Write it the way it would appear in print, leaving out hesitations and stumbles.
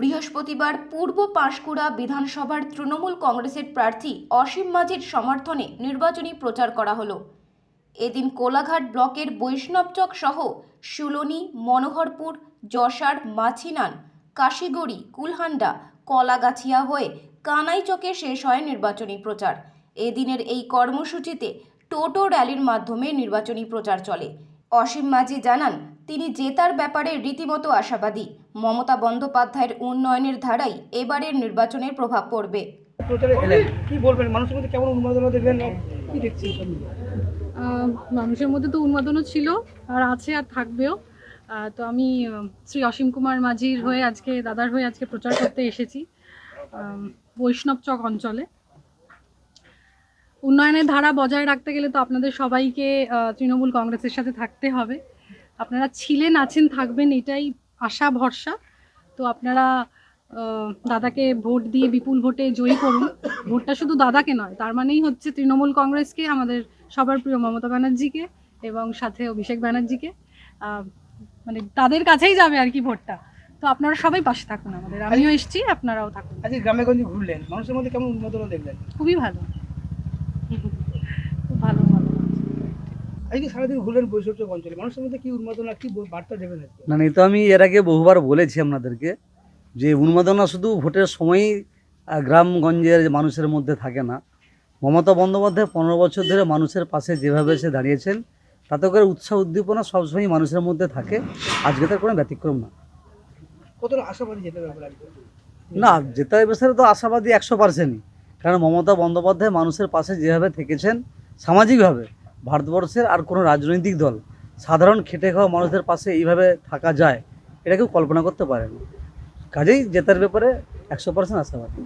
বৃহস্পতিবার পূর্ব পাঁশকুড়া বিধানসভার তৃণমূল কংগ্রেসের প্রার্থী অসীম মাঝির সমর্থনে নির্বাচনী প্রচার করা হলো। এদিন কোলাঘাট ব্লকের বৈষ্ণবচক সহ সুলনি, মনোহরপুর, যশার, মাছিনান, কাশিগড়ি, কুলহান্ডা, কলাগাছিয়া হয়ে কানাইচকে শেষ হয় নির্বাচনী প্রচার। এদিনের এই কর্মসূচিতে টোটো র্যালির মাধ্যমে নির্বাচনী প্রচার চলে। অসীম মাঝি জানান, তিনি জেতার ব্যাপারে রীতিমতো আশাবাদী। মমতা বন্দ্যোপাধ্যায়ের উন্নয়নের ধারাই এবারের নির্বাচনের প্রভাব পড়বে। প্রচারে এলেন, কি বলবেন? মানুষের মধ্যে কেমন উন্মাদনা দেখলেন, কি দেখছেন? মানুষের মধ্যে তো উন্মাদনা ছিল আর আছে আর থাকবেও। তো আমি শ্রী অসীম কুমার মাঝির হয়ে আজকে দাদার হয়ে আজকে প্রচার করতে এসেছি বৈষ্ণবচক অঞ্চলে। উন্নয়নের ধারা বজায় রাখতে গেলে তো আপনাদের সবাইকে তৃণমূল কংগ্রেসের সাথে থাকতে হবে। আপনারা ছিলেন, আছেন, থাকবেন, এটাই আশা ভরসা। তো আপনারা দাদাকে ভোট দিয়ে বিপুল ভোটে জয়ী করুন। ভোটটা শুধু দাদাকে নয়, তার মানেই হচ্ছে তৃণমূল কংগ্রেসকে, আমাদের সবার প্রিয় মমতা ব্যানার্জিকে এবং সাথে অভিষেক ব্যানার্জিকে, মানে তাদের কাছেই যাবে আর কি ভোটটা। তো আপনারা সবাই পাশে থাকুন আমাদের, আমিও এসেছি, আপনারাও থাকুন। আজকে গ্রামে গঞ্জে ঘুরলেন, মানুষের মধ্যে কেমন উন্মাদনা দেখলেন? খুবই ভালো, খুব ভালো ভালো। আজকে সারাদিন ঘুরলেন বৈষ্ণবচক অঞ্চলে, মানুষের মধ্যে কি উন্মাদনা, কি বার্তা দেবেন আজকে? না, এই তো আমি এর আগে বহুবার বলেছি আপনাদেরকে যে উন্মাদনা শুধু ভোটের সময়ই গ্রামগঞ্জের মানুষের মধ্যে থাকে না। মমতা বন্দ্যোপাধ্যায় 15 বছর ধরে মানুষের পাশে যেভাবে সে দাঁড়িয়েছেন, তাতে করে উৎসাহ উদ্দীপনা সবসময় মানুষের মধ্যে থাকে। আজকে তার কোনো ব্যতিক্রম না। কতটা আশাবাদী যেতে ব্যাপারে আজকে? না, জেতার বিষয়ে তো আশাবাদী 100%ই। কারণ মমতা বন্দ্যোপাধ্যায় মানুষের পাশে যেভাবে থেকেছেন সামাজিকভাবে, ভারতবর্ষের আর কোনো রাজনৈতিক দল সাধারণ খেটে খাওয়া মানুষদের পাশে এইভাবে থাকা যায়, এটা কেউ কল্পনা করতে পারে না। কাজেই জেতার ব্যাপারে 100% আশাবাদী।